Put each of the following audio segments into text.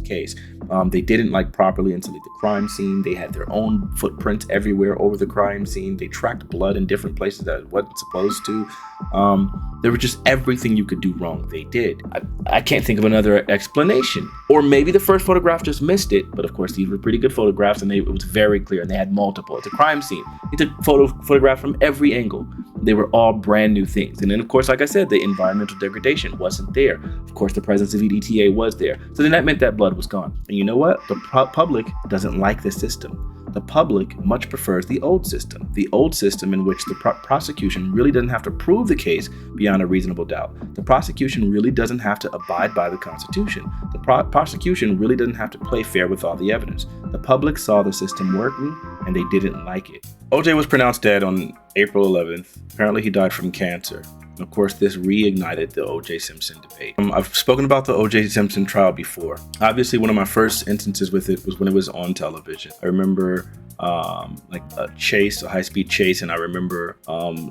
Case. They didn't properly insulate the crime scene. They had their own footprints everywhere over the crime scene. They tracked blood in different places that it wasn't supposed to. There was just everything you could do wrong, they did. I can't think of another explanation. Or maybe the first photograph just missed it, but of course these were pretty good photographs and it was very clear, and they had multiple. It's a crime scene. They took photographs from every angle. They were all brand new things. And then of course, like I said, the environmental degradation wasn't there. Of course, the presence of EDTA was there. So then that meant that blood was gone. And you know what? The public doesn't like this system. The public much prefers the old system in which the prosecution really doesn't have to prove the case beyond a reasonable doubt. The prosecution really doesn't have to abide by the Constitution. The prosecution really doesn't have to play fair with all the evidence. The public saw the system working and they didn't like it. OJ was pronounced dead on April 11th. Apparently he died from cancer. And of course, this reignited the OJ Simpson debate. I've spoken about the OJ Simpson trial before. Obviously, one of my first instances with it was when it was on television. I remember a high-speed chase, and I remember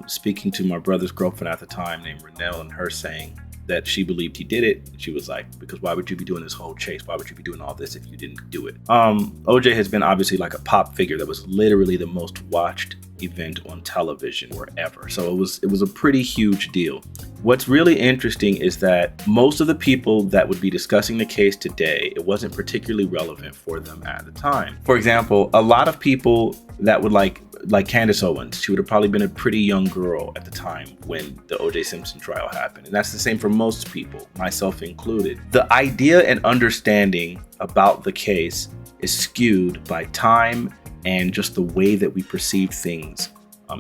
speaking to my brother's girlfriend at the time named Renelle, and her saying that she believed he did it. She was like, because why would you be doing this whole chase? Why would you be doing all this if you didn't do it? OJ has been obviously like a pop figure that was literally the most watched event on television forever. So it was a pretty huge deal. What's really interesting is that most of the people that would be discussing the case today, it wasn't particularly relevant for them at the time. For example, a lot of people that would like Candace Owens, she would have probably been a pretty young girl at the time when the OJ Simpson trial happened. And that's the same for most people, myself included. The idea and understanding about the case is skewed by time and just the way that we perceive things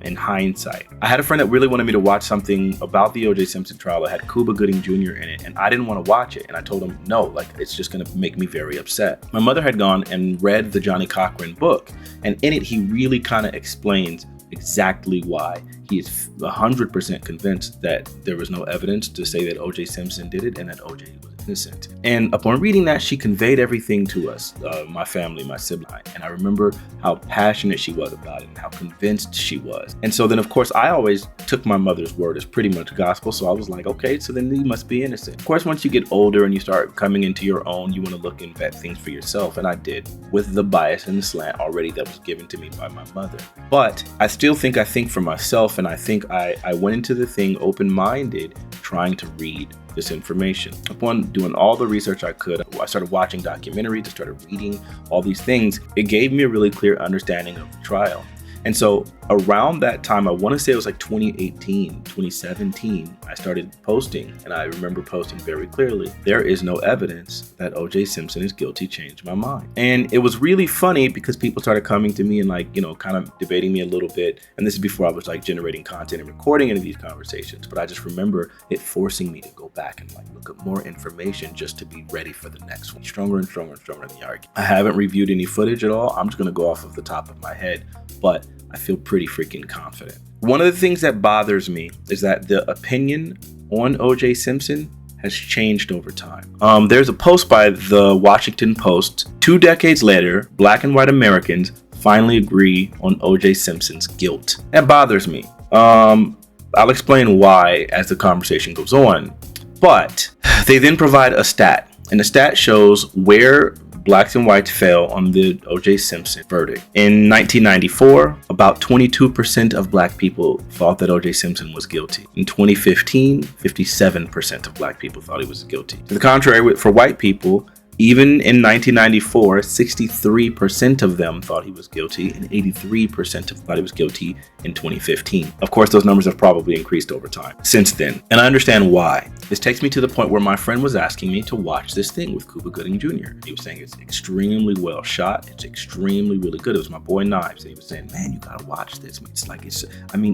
in hindsight. I had a friend that really wanted me to watch something about the OJ Simpson trial that had Cuba Gooding Jr. in it, and I didn't want to watch it. And I told him, no, it's just gonna make me very upset. My mother had gone and read the Johnny Cochran book, and in it, he really kind of explains exactly why he is 100% convinced that there was no evidence to say that OJ Simpson did it and that OJ was innocent. And upon reading that, she conveyed everything to us, my family, my sibling. And I remember how passionate she was about it and how convinced she was. And so then, of course, I always took my mother's word as pretty much gospel. So I was like, okay, so then he must be innocent. Of course, once you get older and you start coming into your own, you want to look and vet things for yourself. And I did, with the bias and the slant already that was given to me by my mother. But I still think I think for myself, and I think I went into the thing open-minded, trying to read this information. Upon doing all the research I could, I started watching documentaries, I started reading all these things. It gave me a really clear understanding of the trial. And so around that time, I want to say it was like 2018, 2017, I started posting, and I remember posting very clearly, there is no evidence that OJ Simpson is guilty, changed my mind. And it was really funny because people started coming to me and kind of debating me a little bit. And this is before I was generating content and recording any of these conversations. But I just remember it forcing me to go back and look up more information just to be ready for the next one. Stronger and stronger and stronger in the argument. I haven't reviewed any footage at all. I'm just going to go off of the top of my head, but I feel pretty freaking confident. One of the things that bothers me is that the opinion on OJ Simpson has changed over time. There's a post by the Washington Post. 2 decades later, Black and white Americans finally agree on OJ Simpson's guilt. That bothers me. I'll explain why as the conversation goes on. But they then provide a stat, and the stat shows where Blacks and whites fell on the OJ Simpson verdict. In 1994, about 22% of Black people thought that OJ Simpson was guilty. In 2015, 57% of Black people thought he was guilty. To the contrary, for white people, even in 1994, 63% of them thought he was guilty, and 83% thought he was guilty in 2015. Of course, those numbers have probably increased over time since then, and I understand why. This takes me to the point where my friend was asking me to watch this thing with Cuba Gooding Jr. He was saying it's extremely well shot, it's extremely really good. It was my boy Knives, and he was saying, man, you gotta watch this.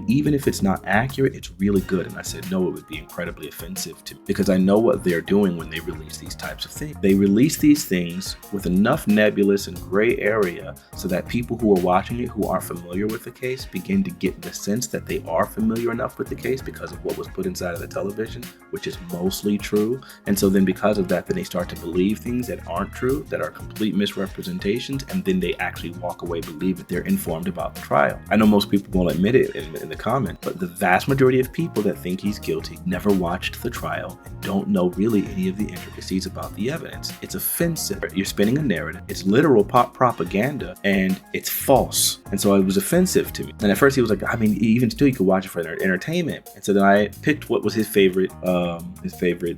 Even if it's not accurate, it's really good. And I said, no, it would be incredibly offensive to me, because I know what they're doing when they release these types of things. They release these things with enough nebulous and gray area so that people who are watching it who aren't familiar with the case begin to get the sense that they are familiar enough with the case because of what was put inside of the television, which is mostly true. And so then because of that, then they start to believe things that aren't true, that are complete misrepresentations, and then they actually walk away believe that they're informed about the trial. I know most people won't admit it in the comments, but the vast majority of people that think he's guilty never watched the trial and don't know really any of the intricacies about the evidence. It's offensive. You're spinning a narrative. It's literal pop propaganda, and it's false. And so it was offensive to me. And at first he was like, I mean, even still, you could watch it for entertainment. And so then I picked what was his favorite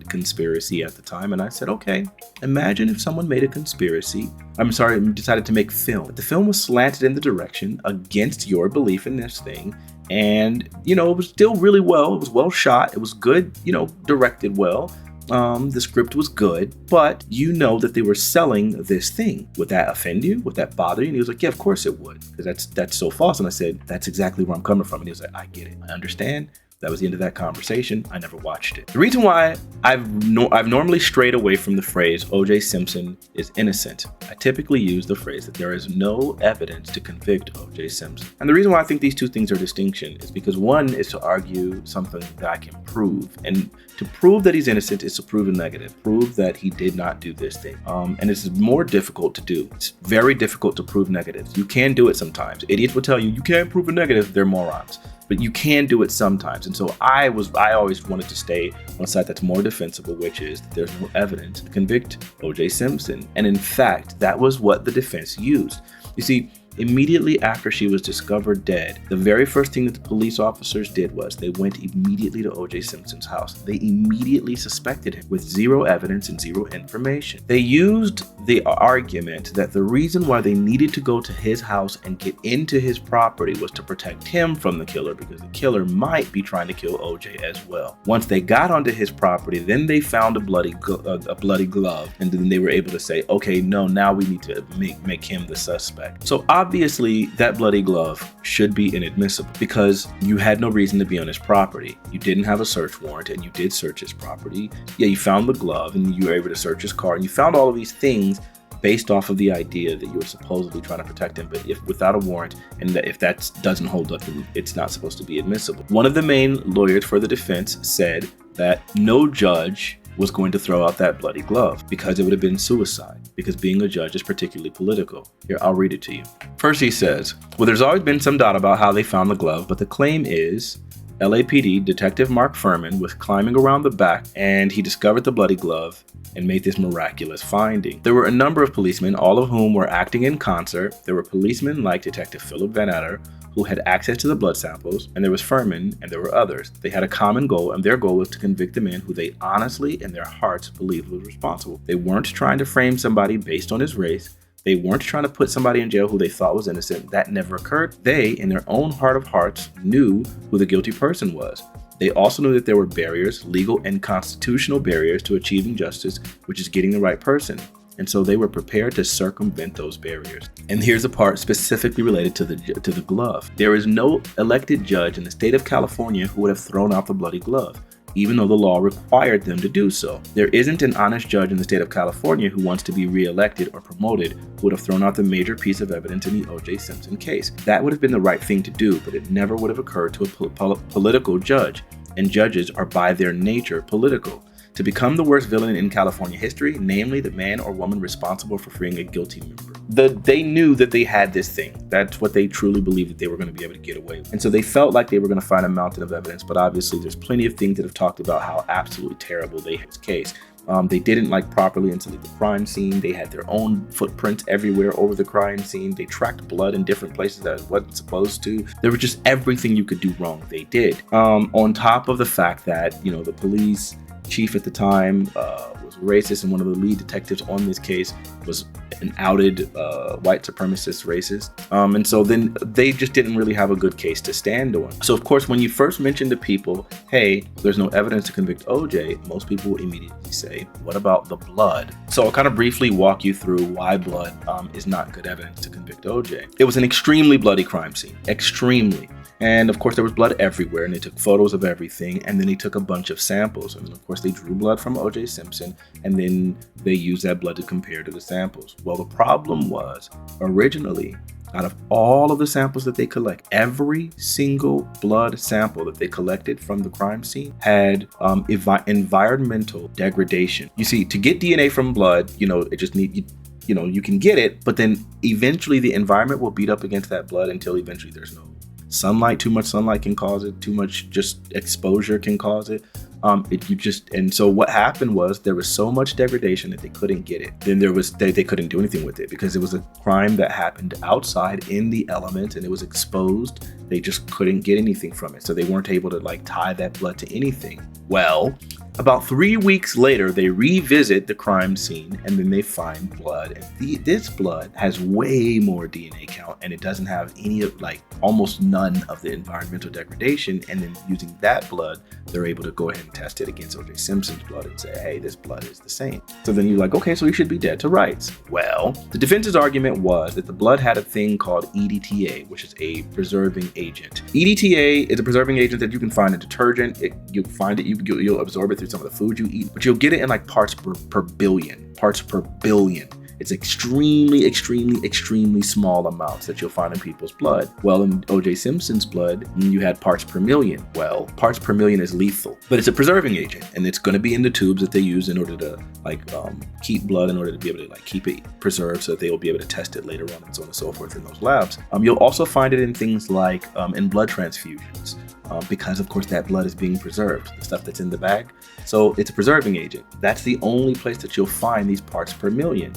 conspiracy at the time, and I said, okay, imagine if someone made a conspiracy. Decided to make film. But the film was slanted in the direction against your belief in this thing. And, it was still really well. It was well shot. It was good, directed well. The script was good, but that they were selling this thing. Would that offend you? Would that bother you? And he was like, yeah, of course it would, because that's so false. And I said, that's exactly where I'm coming from. And he was like, I get it. I understand. That was the end of that conversation. I never watched it. The reason why I've normally strayed away from the phrase OJ Simpson is innocent. I typically use the phrase that there is no evidence to convict OJ Simpson. And the reason why I think these two things are distinction is because one is to argue something that I can prove. And to prove that he's innocent is to prove a negative. Prove that he did not do this thing. And it's more difficult to do. It's very difficult to prove negatives. You can do it sometimes. Idiots will tell you can't prove a negative. They're morons. But you can do it sometimes. And so I always wanted to stay on a side that's more defensible, which is that there's no evidence to convict OJ Simpson. And in fact, that was what the defense used. You see, immediately after she was discovered dead, the very first thing that the police officers did was they went immediately to OJ Simpson's house. They immediately suspected him with zero evidence and zero information. They used the argument that the reason why they needed to go to his house and get into his property was to protect him from the killer, because the killer might be trying to kill OJ as well. Once they got onto his property, then they found a bloody glove, and then they were able to say, okay, no, now we need to make him the suspect. So obviously, that bloody glove should be inadmissible because you had no reason to be on his property. You didn't have a search warrant, and you did search his property. Yeah, you found the glove, and you were able to search his car, and you found all of these things based off of the idea that you were supposedly trying to protect him. But if without a warrant, and that if that doesn't hold up, then it's not supposed to be admissible. One of the main lawyers for the defense said that no judge was going to throw out that bloody glove because it would have been suicide, because being a judge is particularly political. Here, I'll read it to you. First, he says, well, there's always been some doubt about how they found the glove, but the claim is LAPD Detective Mark Furman was climbing around the back and he discovered the bloody glove and made this miraculous finding. There were a number of policemen, all of whom were acting in concert. There were policemen like Detective Philip Van Adder, who had access to the blood samples, and there was Furman, and there were others. They had a common goal, and their goal was to convict the man who they honestly in their hearts believed was responsible. They weren't trying to frame somebody based on his race. They weren't trying to put somebody in jail who they thought was innocent. That never occurred. They, in their own heart of hearts, knew who the guilty person was. They also knew that there were barriers, legal and constitutional barriers to achieving justice, which is getting the right person. And so they were prepared to circumvent those barriers. And here's a part specifically related to the glove. There is no elected judge in the state of California who would have thrown out the bloody glove, even though the law required them to do so. There isn't an honest judge in the state of California who wants to be reelected or promoted who would have thrown out the major piece of evidence in the OJ Simpson case. That would have been the right thing to do, but it never would have occurred to a political judge. And judges are by their nature political. To become the worst villain in California history, namely the man or woman responsible for freeing a guilty member. They knew that they had this thing. That's what they truly believed that they were going to be able to get away with. And so they felt like they were going to find a mountain of evidence, but obviously there's plenty of things that have talked about how absolutely terrible they had this case. They didn't properly insulate the crime scene. They had their own footprints everywhere over the crime scene. They tracked blood in different places that it wasn't supposed to. There was just everything you could do wrong, they did. On top of the fact that, the police chief at the time was racist, and one of the lead detectives on this case was an outed white supremacist racist. And so then they just didn't really have a good case to stand on. So of course, when you first mention to people, hey, there's no evidence to convict OJ, most people will immediately say, what about the blood? So I'll kind of briefly walk you through why blood is not good evidence to convict OJ. It was an extremely bloody crime scene, extremely. And of course, there was blood everywhere, and they took photos of everything, and then they took a bunch of samples. And of course, they drew blood from OJ Simpson, and then they used that blood to compare to the samples. Well, the problem was, originally, Out of all of the samples that they collect, every single blood sample that they collected from the crime scene had environmental degradation. You see, to get DNA from blood, it just you can get it, but then eventually the environment will beat up against that blood until eventually there's no sunlight. Too much sunlight can cause it. Too much just exposure can cause it. And so what happened was there was so much degradation that they couldn't get it. Then they couldn't do anything with it because it was a crime that happened outside in the element and it was exposed. They just couldn't get anything from it. So they weren't able to tie that blood to anything. Well, about 3 weeks later, they revisit the crime scene and then they find blood. And this blood has way more DNA count and it doesn't have any of almost none of the environmental degradation. And then using that blood, they're able to go ahead and test it against OJ Simpson's blood and say, hey, this blood is the same. So then you're like, okay, so he should be dead to rights. Well, the defense's argument was that the blood had a thing called EDTA, which is a preserving agent. EDTA is a preserving agent that you can find in detergent. You'll find it, you'll absorb it through some of the food you eat, but you'll get it in parts per billion. It's extremely, extremely, extremely small amounts that you'll find in people's blood. Well, in OJ Simpson's blood, you had parts per million. Well, parts per million is lethal, but it's a preserving agent, and it's going to be in the tubes that they use in order to keep blood, in order to be able to keep it preserved, so that they will be able to test it later on, and so on and so forth in those labs. You'll also find it in things like in blood transfusions. Because of course that blood is being preserved, the stuff that's in the bag. So it's a preserving agent. That's the only place that you'll find these parts per million.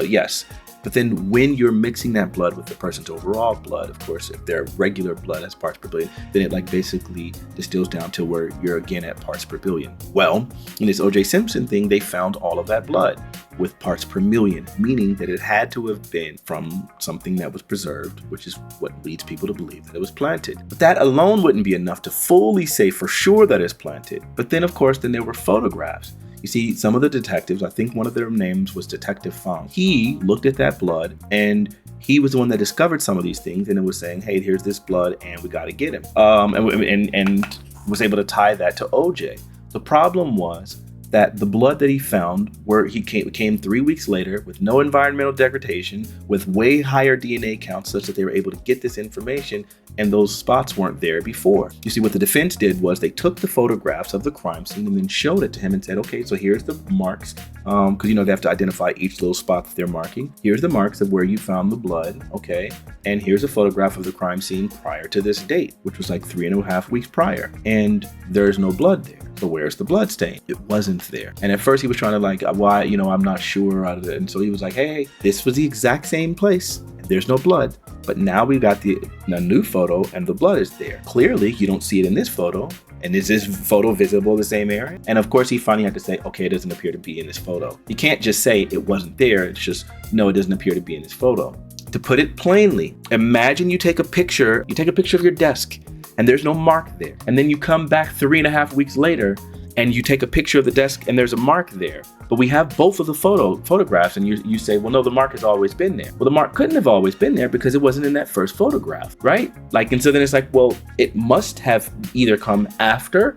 Yes. But then when you're mixing that blood with the person's overall blood, of course, if their regular blood has parts per billion, then it basically distills down to where you're again at parts per billion. Well, in this OJ Simpson thing, they found all of that blood with parts per million, meaning that it had to have been from something that was preserved, which is what leads people to believe that it was planted. But that alone wouldn't be enough to fully say for sure that it's planted. But then, of course, then there were photographs. You see, some of the detectives, I think one of their names was Detective Fong. He looked at that blood and he was the one that discovered some of these things, and it was saying, hey, here's this blood and we got to get him. And was able to tie that to OJ. The problem was that the blood that he found, where he came 3 weeks later with no environmental degradation, with way higher DNA counts such that they were able to get this information, and those spots weren't there before. You see, what the defense did was they took the photographs of the crime scene and then showed it to him and said, okay, so here's the marks, because they have to identify each little spot that they're marking. Here's the marks of where you found the blood, okay, and here's a photograph of the crime scene prior to this date, which was 3.5 weeks prior, and there's no blood there. So where's the blood stain? It wasn't there. And at first he was trying to why, I'm not sure. And so he was like, hey, this was the exact same place. There's no blood. But now we've got a new photo and the blood is there. Clearly, you don't see it in this photo. And is this photo visible in the same area? And of course, he finally had to say, okay, it doesn't appear to be in this photo. You can't just say it wasn't there. It's just, no, it doesn't appear to be in this photo. To put it plainly, imagine you take a picture of your desk and there's no mark there. And then you come back 3.5 weeks later and you take a picture of the desk and there's a mark there. But we have both of the photographs and you say, well, no, the mark has always been there. Well, the mark couldn't have always been there because it wasn't in that first photograph, right? And so then it's well, it must have either come after.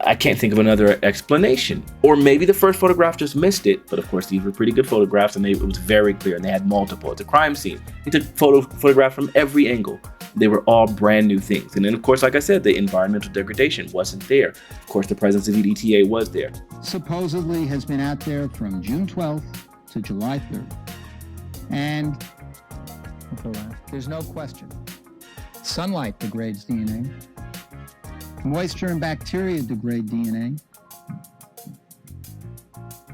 I can't think of another explanation. Or maybe the first photograph just missed it. But of course, these were pretty good photographs and it was very clear and they had multiple. It's a crime scene. He took photographs from every angle. They were all brand new things. And then, of course, like I said, the environmental degradation wasn't there. Of course, the presence of EDTA was there. Supposedly has been out there from June 12th to July 3rd. And there's no question. Sunlight degrades DNA. Moisture and bacteria degrade DNA.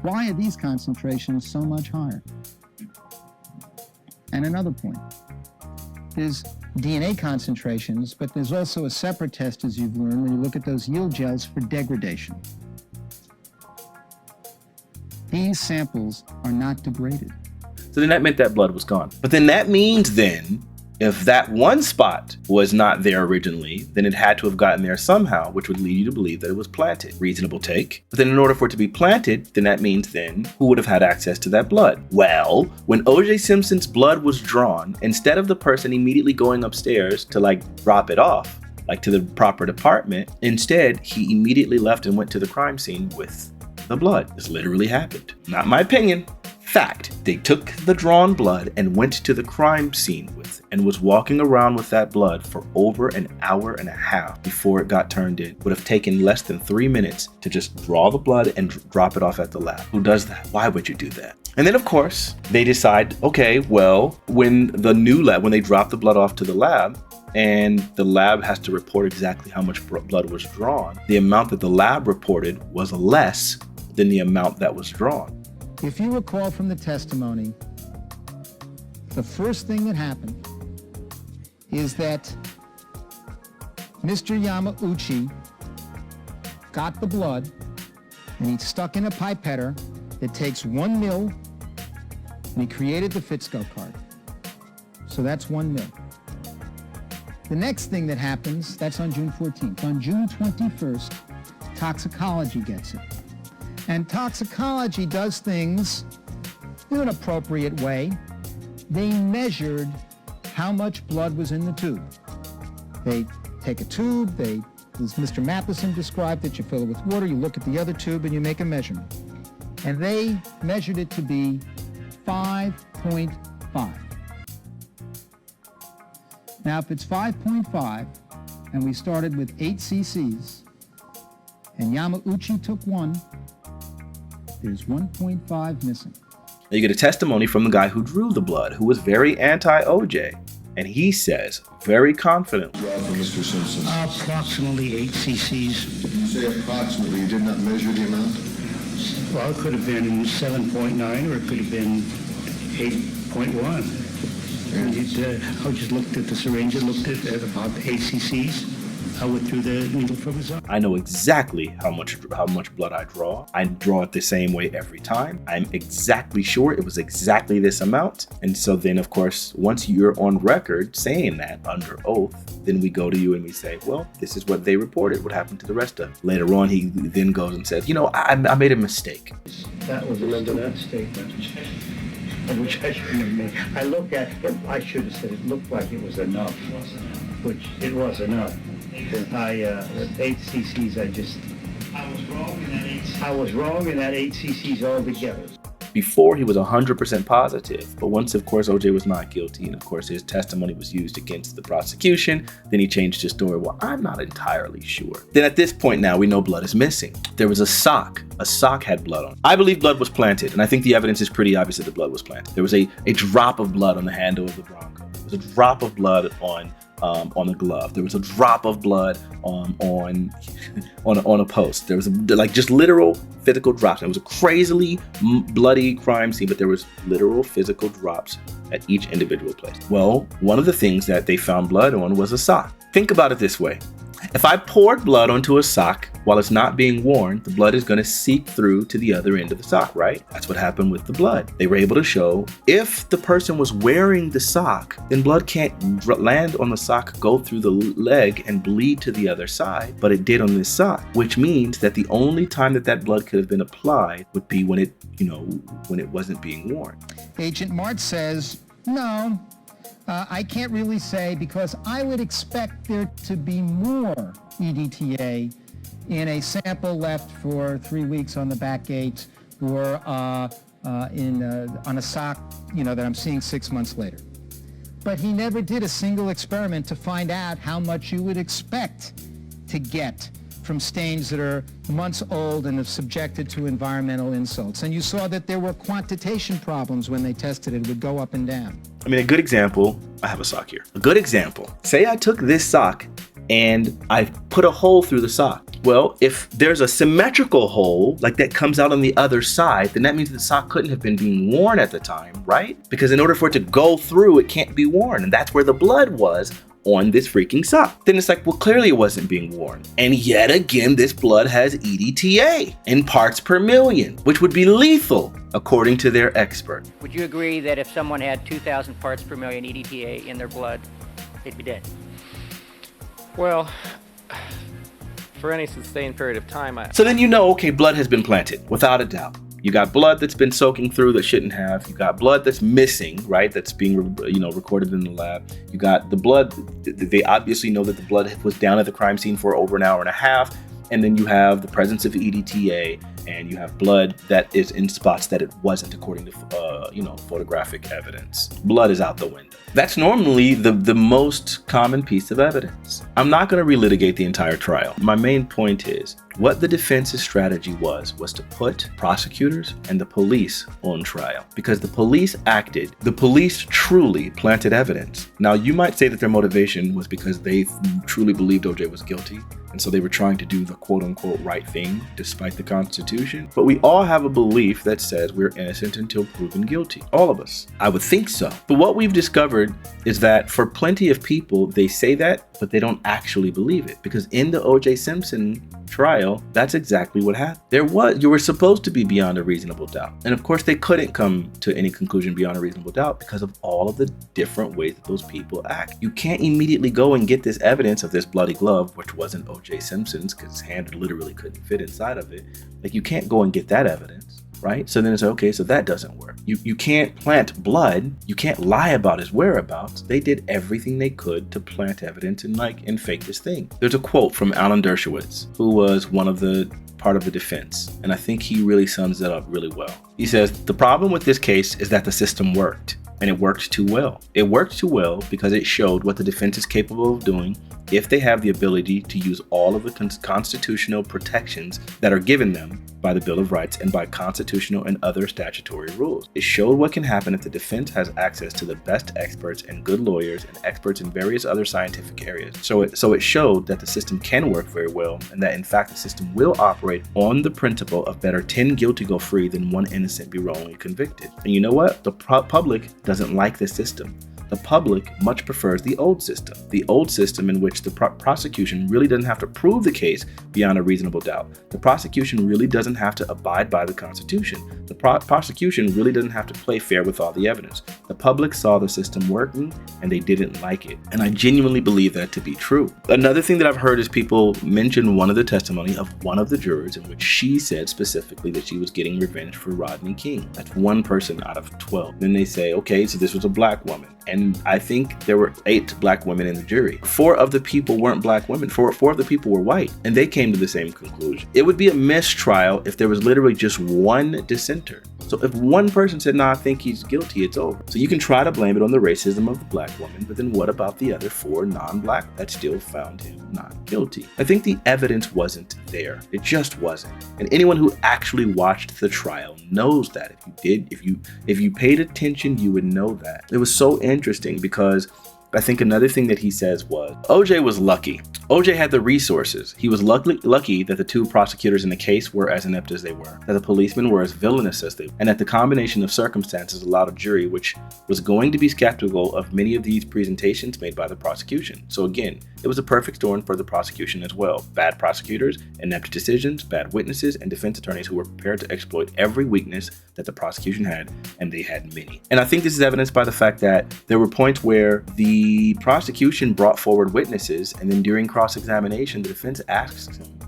Why are these concentrations so much higher? And another point. There's DNA concentrations, but there's also a separate test, as you've learned, when you look at those yield gels for degradation. These samples are not degraded. So then that meant that blood was gone. But then that means if that one spot was not there originally, then it had to have gotten there somehow, which would lead you to believe that it was planted. Reasonable take. But then in order for it to be planted, then that means who would have had access to that blood? Well, when OJ Simpson's blood was drawn, instead of the person immediately going upstairs to drop it off, to the proper department, instead he immediately left and went to the crime scene with the blood. This literally happened. Not my opinion. Fact, they took the drawn blood and went to the crime scene with it and was walking around with that blood for over an hour and a half before it got turned in. Would have taken less than 3 minutes to just draw the blood and drop it off at the lab. Who does that? Why would you do that? And then of course, they decide, okay, well, when they drop the blood off to the lab, and the lab has to report exactly how much blood was drawn, the amount that the lab reported was less than the amount that was drawn. If you recall from the testimony, the first thing that happened is that Mr. Yamauchi got the blood and he stuck in a pipetter that takes 1 mil, and he created the Fitzco card. So that's 1 mil. The next thing that happens, that's on June 14th. On June 21st, toxicology gets it. And toxicology does things in an appropriate way. They measured how much blood was in the tube. They take a tube, as Mr. Matheson described it, you fill it with water, you look at the other tube, and you make a measurement. And they measured it to be 5.5. Now, if it's 5.5, and we started with 8 cc's, and Yamauchi took 1, there's 1.5 missing. Now you get a testimony from the guy who drew the blood, who was very anti-OJ. And he says, very confidently, Mr. Simpson. Approximately 8 cc's. You say approximately, you did not measure the amount? Well, it could have been 7.9 or it could have been 8.1. And I just looked at the syringe and looked at about 8 cc's. I went through the needle from his arm. I know exactly how much blood I draw. I draw it the same way every time. I'm exactly sure it was exactly this amount. And so then, of course, once you're on record saying that under oath, then we go to you and we say, well, this is what they reported. What happened to the rest of it? Later on, he then goes and says, I made a mistake. That was another that statement, which I shouldn't have made. I looked at it, I should have said it looked like it was enough, which it was enough. 8 cc's, I was wrong in that 8 cc's altogether. Before, he was 100% positive, but once, of course, OJ was not guilty, and of course his testimony was used against the prosecution, then he changed his story. Well, I'm not entirely sure. Then at this point now, we know blood is missing. There was a sock. A sock had blood on it. I believe blood was planted, and I think the evidence is pretty obvious that the blood was planted. There was a drop of blood on the handle of the Bronco. There was a drop of blood on the glove. There was a drop of blood on a post. There was just literal physical drops. It was a crazily bloody crime scene, but there was literal physical drops at each individual place. Well, one of the things that they found blood on was a sock. Think about it this way. If I poured blood onto a sock while it's not being worn, the blood is going to seep through to the other end of the sock, right? That's what happened with the blood. They were able to show if the person was wearing the sock, then blood can't land on the sock, go through the leg and bleed to the other side, but it did on this sock, which means that the only time that blood could have been applied would be when it wasn't being worn. Agent Mart says, no, I can't really say because I would expect there to be more EDTA in a sample left for 3 weeks on the back gate or on a sock, that I'm seeing 6 months later. But he never did a single experiment to find out how much you would expect to get from stains that are months old and have subjected to environmental insults. And you saw that there were quantitation problems when they tested it. It would go up and down. I mean, a good example, I have a sock here. A good example, say I took this sock and I put a hole through the sock. Well, if there's a symmetrical hole like that comes out on the other side, then that means the sock couldn't have been being worn at the time, right? Because in order for it to go through, it can't be worn. And that's where the blood was on this freaking sock. Then it's like, well, clearly it wasn't being worn. And yet again, this blood has EDTA in parts per million, which would be lethal according to their expert. Would you agree that if someone had 2,000 parts per million EDTA in their blood, they'd be dead? Well, for any sustained period of time, So then okay, blood has been planted, without a doubt. You got blood that's been soaking through that shouldn't have. You got blood that's missing, right? That's being, recorded in the lab. You got the blood. They obviously know that the blood was down at the crime scene for over an hour and a half. And then you have the presence of EDTA. and you have blood that is in spots that it wasn't, according to photographic evidence. Blood is out the window. That's normally the most common piece of evidence. I'm not going to relitigate the entire trial. My main point is what the defense's strategy was to put prosecutors and the police on trial, because the police truly planted evidence. Now, you might say that their motivation was because they truly believed OJ was guilty, and so they were trying to do the quote-unquote right thing despite the Constitution. But we all have a belief that says we're innocent until proven guilty. All of us. I would think so. But what we've discovered is that for plenty of people, they say that, but they don't actually believe it. Because in the OJ Simpson trial, that's exactly what happened. You were supposed to be beyond a reasonable doubt. And of course, they couldn't come to any conclusion beyond a reasonable doubt because of all of the different ways that those people act. You can't immediately go and get this evidence of this bloody glove, which wasn't OJ Simpson's because his hand literally couldn't fit inside of it. Like, you can't go and get that evidence, right? So then it's okay, so that doesn't work. You can't plant blood. You can't lie about his whereabouts. They did everything they could to plant evidence and fake this thing. There's a quote from Alan Dershowitz, who was part of the defense, and I think he really sums it up really well. He says, "The problem with this case is that the system worked, and it worked too well. It worked too well because it showed what the defense is capable of doing if they have the ability to use all of the constitutional protections that are given them by the Bill of Rights and by constitutional and other statutory rules. It showed what can happen if the defense has access to the best experts and good lawyers and experts in various other scientific areas. So it showed that the system can work very well, and that in fact the system will operate on the principle of better 10 guilty go free than 1 innocent be wrongly convicted. And you know what? The public doesn't like this system. The public much prefers the old system in which the prosecution really doesn't have to prove the case beyond a reasonable doubt. The prosecution really doesn't have to abide by the Constitution. The prosecution really doesn't have to play fair with all the evidence. The public saw the system working and they didn't like it. And I genuinely believe that to be true. Another thing that I've heard is people mention one of the testimony of one of the jurors in which she said specifically that she was getting revenge for Rodney King. That's one person out of 12. Then they say, okay, so this was a black woman. And I think there were 8 black women in the jury. 4 of the people weren't black women. 4 of the people were white. And they came to the same conclusion. It would be a mistrial if there was literally just one dissenter. So if one person said, "No, I think he's guilty," it's over. So you can try to blame it on the racism of the black woman, but then what about the other 4 non-black that still found him not guilty? I think the evidence wasn't there. It just wasn't. And anyone who actually watched the trial knows that. If you paid attention, you would know that. It was so interesting because I think another thing that he says was OJ was lucky. OJ had the resources. He was lucky that the 2 prosecutors in the case were as inept as they were, that the policemen were as villainous as they were, and that the combination of circumstances allowed a jury which was going to be skeptical of many of these presentations made by the prosecution. So again, it was a perfect storm for the prosecution as well. Bad prosecutors, inept decisions, bad witnesses, and defense attorneys who were prepared to exploit every weakness that the prosecution had, and they had many. And I think this is evidenced by the fact that there were points where the prosecution brought forward witnesses, and then during cross-examination, the defense asks them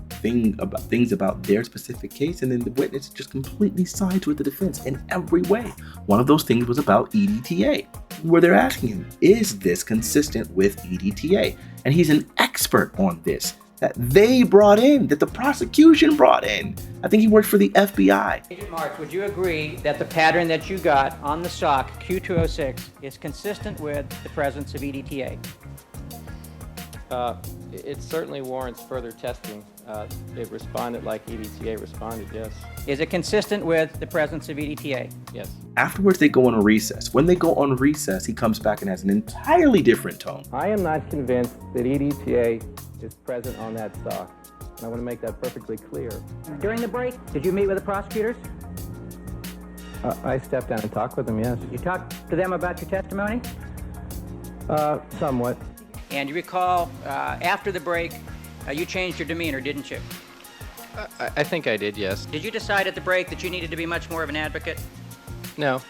things about their specific case, and then the witness just completely sides with the defense in every way. One of those things was about EDTA, where they're asking him, is this consistent with EDTA? And he's an expert on this, that they brought in, that the prosecution brought in. I think he worked for the FBI. Agent Marks, would you agree that the pattern that you got on the sock, Q206, is consistent with the presence of EDTA? It certainly warrants further testing. It responded like EDTA responded, yes. Is it consistent with the presence of EDTA? Yes. Afterwards, they go on a recess. When they go on recess, he comes back and has an entirely different tone. I am not convinced that EDTA is present on that sock. And I want to make that perfectly clear. During the break, did you meet with the prosecutors? I stepped down and talked with them, yes. You talked to them about your testimony? Somewhat. And you recall, after the break, you changed your demeanor, didn't you? I think I did, yes. Did you decide at the break that you needed to be much more of an advocate? No.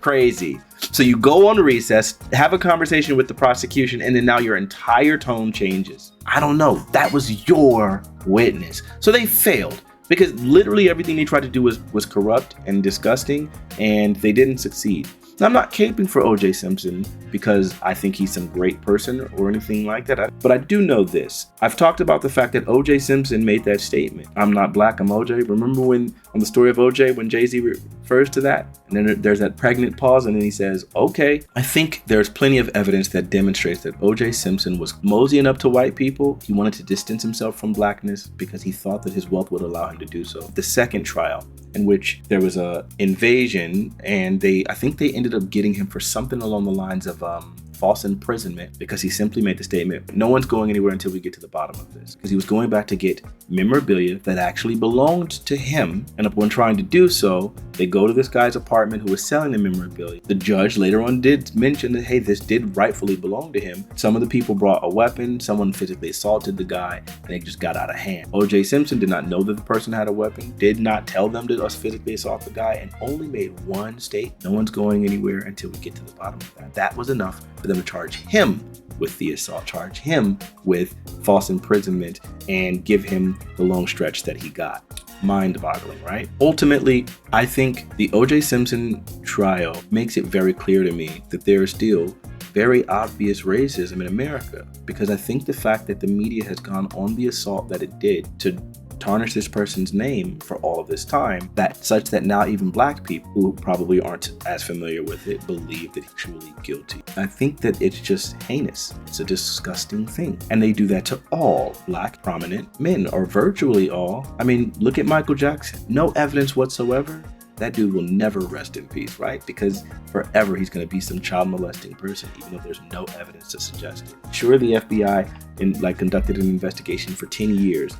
Crazy. So you go on recess, have a conversation with the prosecution, and then now your entire tone changes. I don't know. That was your witness. So they failed because literally everything they tried to do was corrupt and disgusting, and they didn't succeed. Now, I'm not caping for OJ Simpson because I think he's some great person or anything like that, but I do know this. I've talked about the fact that OJ Simpson made that statement, "I'm not black, I'm OJ." Remember when, on the story of OJ, when Jay-Z refers to that? And then there's that pregnant pause, and then he says, "Okay." I think there's plenty of evidence that demonstrates that OJ Simpson was moseying up to white people. He wanted to distance himself from blackness because he thought that his wealth would allow him to do so. The second trial, in which there was a invasion, and I think they ended up getting him for something along the lines of false imprisonment, because he simply made the statement, "No one's going anywhere until we get to the bottom of this," because he was going back to get memorabilia that actually belonged to him. And upon trying to do so, they go to this guy's apartment who was selling the memorabilia. The judge later on did mention that, hey, this did rightfully belong to him. Some of the people brought a weapon, someone physically assaulted the guy, and it just got out of hand. OJ Simpson did not know that the person had a weapon, did not tell them to physically assault the guy, and only made one statement: "No one's going anywhere until we get to the bottom of that." That was enough for them to charge him with the assault, charge him with false imprisonment, and give him the long stretch that he got. Mind-boggling, right? Ultimately, I think the OJ Simpson trial makes it very clear to me that there is still very obvious racism in America, because I think the fact that the media has gone on the assault that it did to tarnish this person's name for all of this time, that such that now even black people who probably aren't as familiar with it believe that he's truly guilty. I think that it's just heinous. It's a disgusting thing. And they do that to all black prominent men, or virtually all. I mean, look at Michael Jackson. No evidence whatsoever. That dude will never rest in peace, right? Because forever he's going to be some child molesting person, even though there's no evidence to suggest it. Sure, the FBI conducted an investigation for 10 years,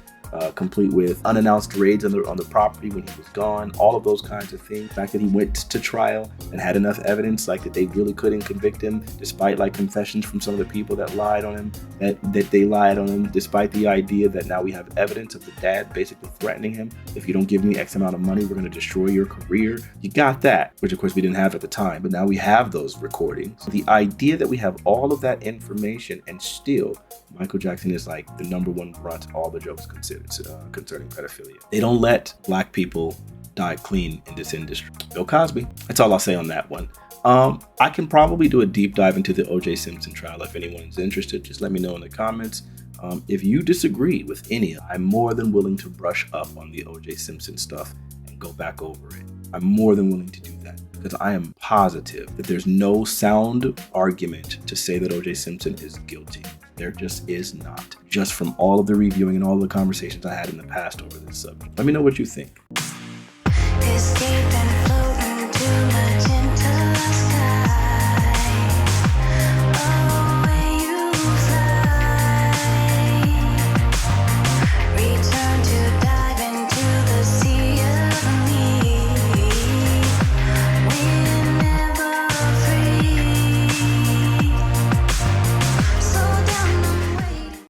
complete with unannounced raids on the property when he was gone, all of those kinds of things. The fact that he went to trial and had enough evidence that they really couldn't convict him, despite confessions from some of the people that lied on him, that they lied on him, despite the idea that now we have evidence of the dad basically threatening him: "If you don't give me X amount of money, we're going to destroy your career." You got that, which of course we didn't have at the time, but now we have those recordings. The idea that we have all of that information and still Michael Jackson is the number one brunt all the jokes considered concerning pedophilia. They don't let black people die clean in this industry. Bill Cosby. That's all I'll say on that one. I can probably do a deep dive into the OJ Simpson trial. If anyone's interested, just let me know in the comments. If you disagree with any, I'm more than willing to brush up on the OJ Simpson stuff and go back over it. I'm more than willing to do that, because I am positive that there's no sound argument to say that OJ Simpson is guilty. There just is not, just from all of the reviewing and all the conversations I had in the past over this subject. Let me know what you think.